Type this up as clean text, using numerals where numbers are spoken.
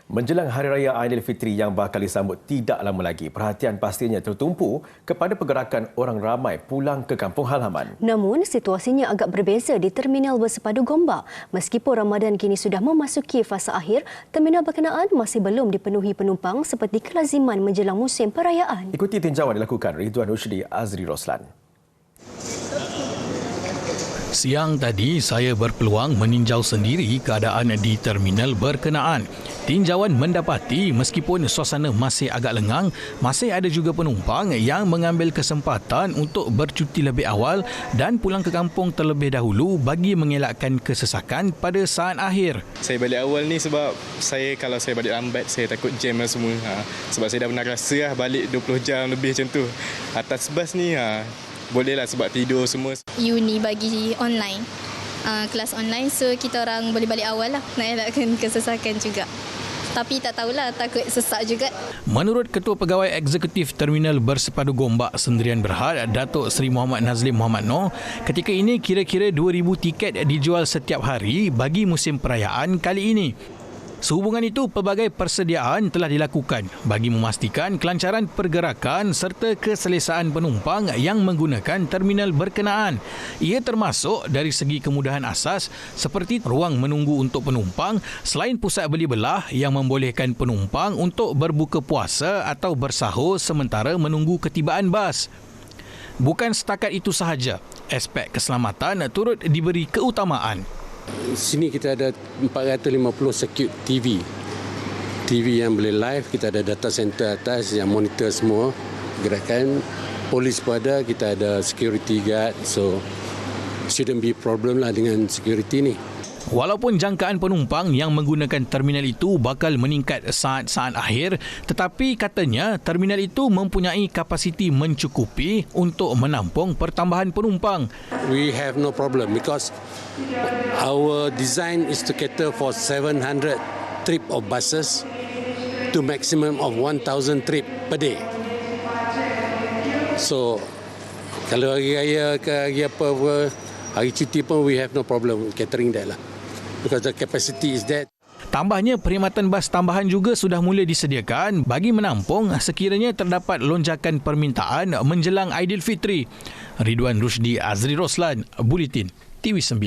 Menjelang Hari Raya Aidilfitri yang bakal disambut tidak lama lagi, perhatian pastinya tertumpu kepada pergerakan orang ramai pulang ke kampung halaman. Namun, situasinya agak berbeza di Terminal Bersepadu Gombak. Meskipun Ramadan kini sudah memasuki fasa akhir, terminal berkenaan masih belum dipenuhi penumpang seperti kelaziman menjelang musim perayaan. Ikuti tinjauan dilakukan Ridwan Rushdi Azri Roslan. Siang tadi, saya berpeluang meninjau sendiri keadaan di terminal berkenaan. Tinjauan mendapati meskipun suasana masih agak lengang, masih ada juga penumpang yang mengambil kesempatan untuk bercuti lebih awal dan pulang ke kampung terlebih dahulu bagi mengelakkan kesesakan pada saat akhir. Saya balik awal ni sebab kalau saya balik lambat, saya takut jam lah semua. Sebab saya dah pernah rasa balik 20 jam lebih macam tu. Atas bas ni, bolehlah sebab tidur semua. Uni bagi online, kelas online, so kita orang boleh balik awal lah, nak elakkan kesesakan juga. Tapi tak tahulah, takut sesak juga. Menurut Ketua Pegawai Eksekutif Terminal Bersepadu Gombak Sendirian Berhad, Datuk Seri Muhammad Nazlim Muhammad Noor, ketika ini kira-kira 2,000 tiket dijual setiap hari bagi musim perayaan kali ini. Sehubungan itu, pelbagai persediaan telah dilakukan bagi memastikan kelancaran pergerakan serta keselesaan penumpang yang menggunakan terminal berkenaan. Ia termasuk dari segi kemudahan asas seperti ruang menunggu untuk penumpang selain pusat beli belah yang membolehkan penumpang untuk berbuka puasa atau bersahur sementara menunggu ketibaan bas. Bukan setakat itu sahaja, aspek keselamatan turut diberi keutamaan. Sini kita ada 450 circuit TV yang boleh live. Kita ada data center atas yang monitor semua gerakan. Polis pun ada, kita ada security guard, so shouldn't be problem lah dengan security ni. Walaupun jangkaan penumpang yang menggunakan terminal itu bakal meningkat saat-saat akhir, tetapi katanya terminal itu mempunyai kapasiti mencukupi untuk menampung pertambahan penumpang. We have no problem because our design is to cater for 700 trip of buses to maximum of 1,000 trip per day. So kalau hari raya ke hari apa, hari cuti pun we have no problem catering that lah. Because the capacity is that. Tambahnya, perkhidmatan bas tambahan juga sudah mula disediakan bagi menampung sekiranya terdapat lonjakan permintaan menjelang Aidilfitri. Ridwan Rushdi Azri Roslan, Buletin TV9.